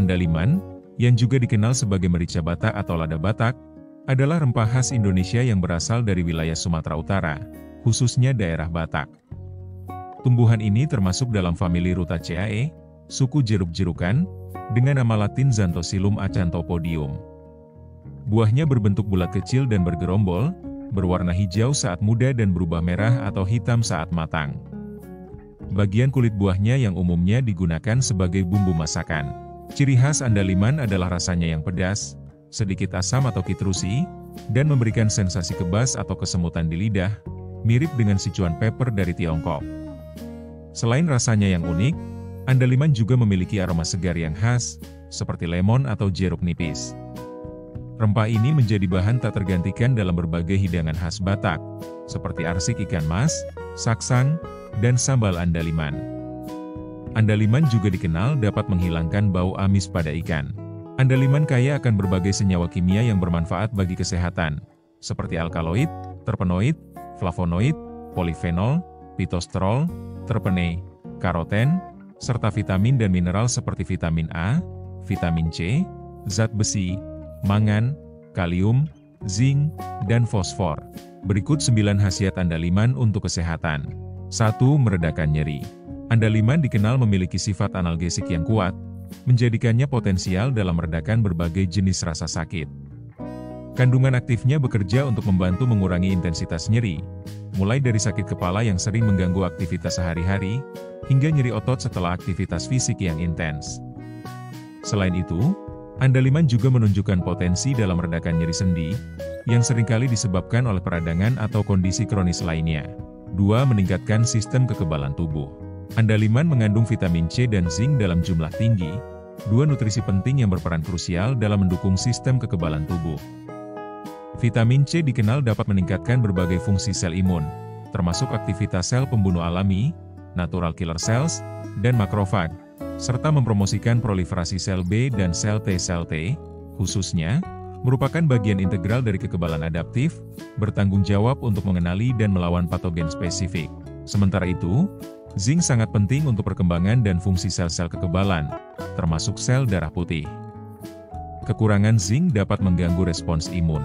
Andaliman, yang juga dikenal sebagai merica Batak atau lada Batak, adalah rempah khas Indonesia yang berasal dari wilayah Sumatera Utara, khususnya daerah Batak. Tumbuhan ini termasuk dalam famili Rutaceae, suku jeruk-jerukan, dengan nama latin Xanthosillum acanthopodium. Buahnya berbentuk bulat kecil dan bergerombol, berwarna hijau saat muda dan berubah merah atau hitam saat matang. Bagian kulit buahnya yang umumnya digunakan sebagai bumbu masakan. Ciri khas andaliman adalah rasanya yang pedas, sedikit asam atau citrusi, dan memberikan sensasi kebas atau kesemutan di lidah, mirip dengan Sichuan pepper dari Tiongkok. Selain rasanya yang unik, andaliman juga memiliki aroma segar yang khas, seperti lemon atau jeruk nipis. Rempah ini menjadi bahan tak tergantikan dalam berbagai hidangan khas Batak, seperti arsik ikan mas, saksang, dan sambal andaliman. Andaliman juga dikenal dapat menghilangkan bau amis pada ikan. Andaliman kaya akan berbagai senyawa kimia yang bermanfaat bagi kesehatan, seperti alkaloid, terpenoid, flavonoid, polifenol, pitosterol, terpene, karoten, serta vitamin dan mineral seperti vitamin A, vitamin C, zat besi, mangan, kalium, zinc, dan fosfor. Berikut 9 khasiat andaliman untuk kesehatan. 1. Meredakan nyeri. Andaliman dikenal memiliki sifat analgesik yang kuat, menjadikannya potensial dalam meredakan berbagai jenis rasa sakit. Kandungan aktifnya bekerja untuk membantu mengurangi intensitas nyeri, mulai dari sakit kepala yang sering mengganggu aktivitas sehari-hari, hingga nyeri otot setelah aktivitas fisik yang intens. Selain itu, andaliman juga menunjukkan potensi dalam meredakan nyeri sendi, yang seringkali disebabkan oleh peradangan atau kondisi kronis lainnya. 2. Meningkatkan sistem kekebalan tubuh. Andaliman mengandung vitamin C dan zinc dalam jumlah tinggi, 2 nutrisi penting yang berperan krusial dalam mendukung sistem kekebalan tubuh. Vitamin C dikenal dapat meningkatkan berbagai fungsi sel imun, termasuk aktivitas sel pembunuh alami, natural killer cells, dan makrofag, serta mempromosikan proliferasi sel B dan sel T, khususnya, merupakan bagian integral dari kekebalan adaptif, bertanggung jawab untuk mengenali dan melawan patogen spesifik. Sementara itu, zinc sangat penting untuk perkembangan dan fungsi sel-sel kekebalan, termasuk sel darah putih. Kekurangan zinc dapat mengganggu respons imun.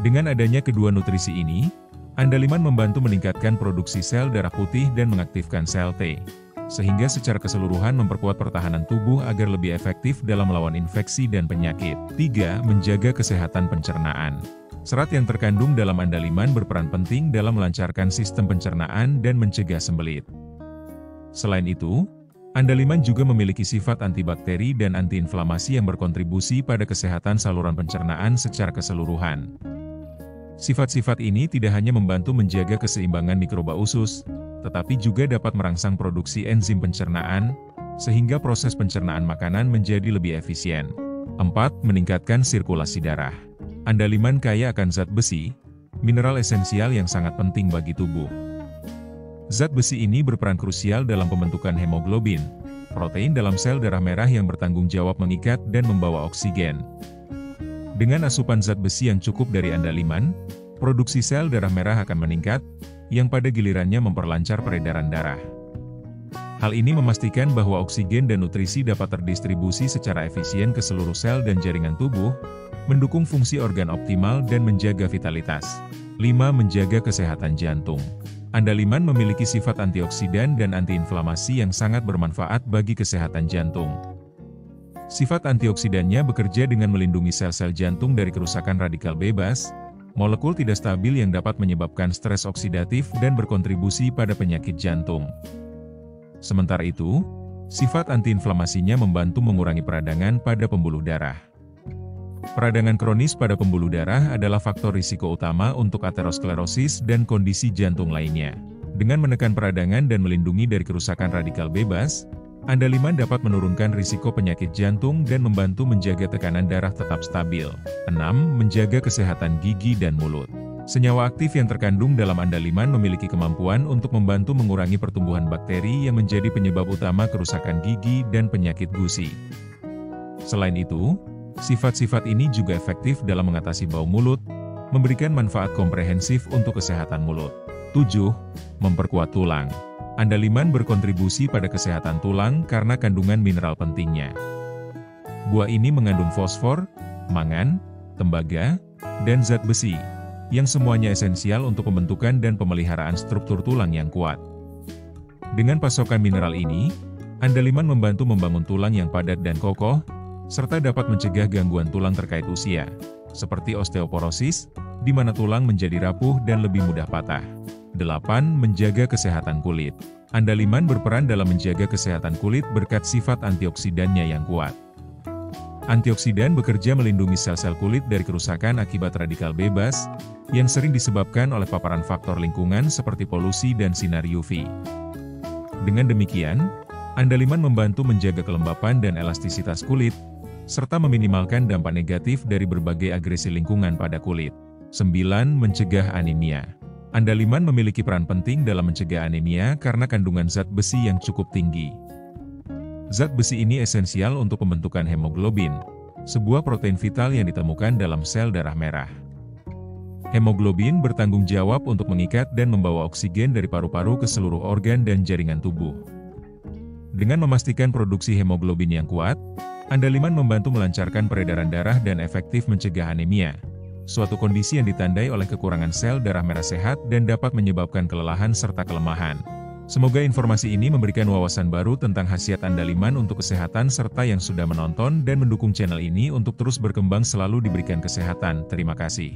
Dengan adanya kedua nutrisi ini, andaliman membantu meningkatkan produksi sel darah putih dan mengaktifkan sel T, sehingga secara keseluruhan memperkuat pertahanan tubuh agar lebih efektif dalam melawan infeksi dan penyakit. 3. Menjaga kesehatan pencernaan. Serat yang terkandung dalam andaliman berperan penting dalam melancarkan sistem pencernaan dan mencegah sembelit. Selain itu, andaliman juga memiliki sifat antibakteri dan antiinflamasi yang berkontribusi pada kesehatan saluran pencernaan secara keseluruhan. Sifat-sifat ini tidak hanya membantu menjaga keseimbangan mikroba usus, tetapi juga dapat merangsang produksi enzim pencernaan, sehingga proses pencernaan makanan menjadi lebih efisien. 4. Meningkatkan sirkulasi darah. Andaliman kaya akan zat besi, mineral esensial yang sangat penting bagi tubuh. Zat besi ini berperan krusial dalam pembentukan hemoglobin, protein dalam sel darah merah yang bertanggung jawab mengikat dan membawa oksigen. Dengan asupan zat besi yang cukup dari andaliman, produksi sel darah merah akan meningkat, yang pada gilirannya memperlancar peredaran darah. Hal ini memastikan bahwa oksigen dan nutrisi dapat terdistribusi secara efisien ke seluruh sel dan jaringan tubuh, mendukung fungsi organ optimal dan menjaga vitalitas. 5. Menjaga kesehatan jantung. Andaliman memiliki sifat antioksidan dan antiinflamasi yang sangat bermanfaat bagi kesehatan jantung. Sifat antioksidannya bekerja dengan melindungi sel-sel jantung dari kerusakan radikal bebas, molekul tidak stabil yang dapat menyebabkan stres oksidatif dan berkontribusi pada penyakit jantung. Sementara itu, sifat antiinflamasinya membantu mengurangi peradangan pada pembuluh darah. Peradangan kronis pada pembuluh darah adalah faktor risiko utama untuk aterosklerosis dan kondisi jantung lainnya. Dengan menekan peradangan dan melindungi dari kerusakan radikal bebas, andaliman dapat menurunkan risiko penyakit jantung dan membantu menjaga tekanan darah tetap stabil. 6. Menjaga kesehatan gigi dan mulut. Senyawa aktif yang terkandung dalam andaliman memiliki kemampuan untuk membantu mengurangi pertumbuhan bakteri yang menjadi penyebab utama kerusakan gigi dan penyakit gusi. Selain itu, sifat-sifat ini juga efektif dalam mengatasi bau mulut, memberikan manfaat komprehensif untuk kesehatan mulut. 7. Memperkuat tulang. Andaliman berkontribusi pada kesehatan tulang karena kandungan mineral pentingnya. Buah ini mengandung fosfor, mangan, tembaga, dan zat besi, yang semuanya esensial untuk pembentukan dan pemeliharaan struktur tulang yang kuat. Dengan pasokan mineral ini, andaliman membantu membangun tulang yang padat dan kokoh, serta dapat mencegah gangguan tulang terkait usia, seperti osteoporosis, di mana tulang menjadi rapuh dan lebih mudah patah. 8. Menjaga kesehatan kulit. Andaliman berperan dalam menjaga kesehatan kulit berkat sifat antioksidannya yang kuat. Antioksidan bekerja melindungi sel-sel kulit dari kerusakan akibat radikal bebas, yang sering disebabkan oleh paparan faktor lingkungan seperti polusi dan sinar UV. Dengan demikian, andaliman membantu menjaga kelembapan dan elastisitas kulit, serta meminimalkan dampak negatif dari berbagai agresi lingkungan pada kulit. 9. Mencegah anemia. Andaliman memiliki peran penting dalam mencegah anemia karena kandungan zat besi yang cukup tinggi. Zat besi ini esensial untuk pembentukan hemoglobin, sebuah protein vital yang ditemukan dalam sel darah merah. Hemoglobin bertanggung jawab untuk mengikat dan membawa oksigen dari paru-paru ke seluruh organ dan jaringan tubuh. Dengan memastikan produksi hemoglobin yang kuat, andaliman membantu melancarkan peredaran darah dan efektif mencegah anemia, suatu kondisi yang ditandai oleh kekurangan sel darah merah sehat dan dapat menyebabkan kelelahan serta kelemahan. Semoga informasi ini memberikan wawasan baru tentang khasiat andaliman untuk kesehatan serta yang sudah menonton dan mendukung channel ini untuk terus berkembang selalu diberikan kesehatan. Terima kasih.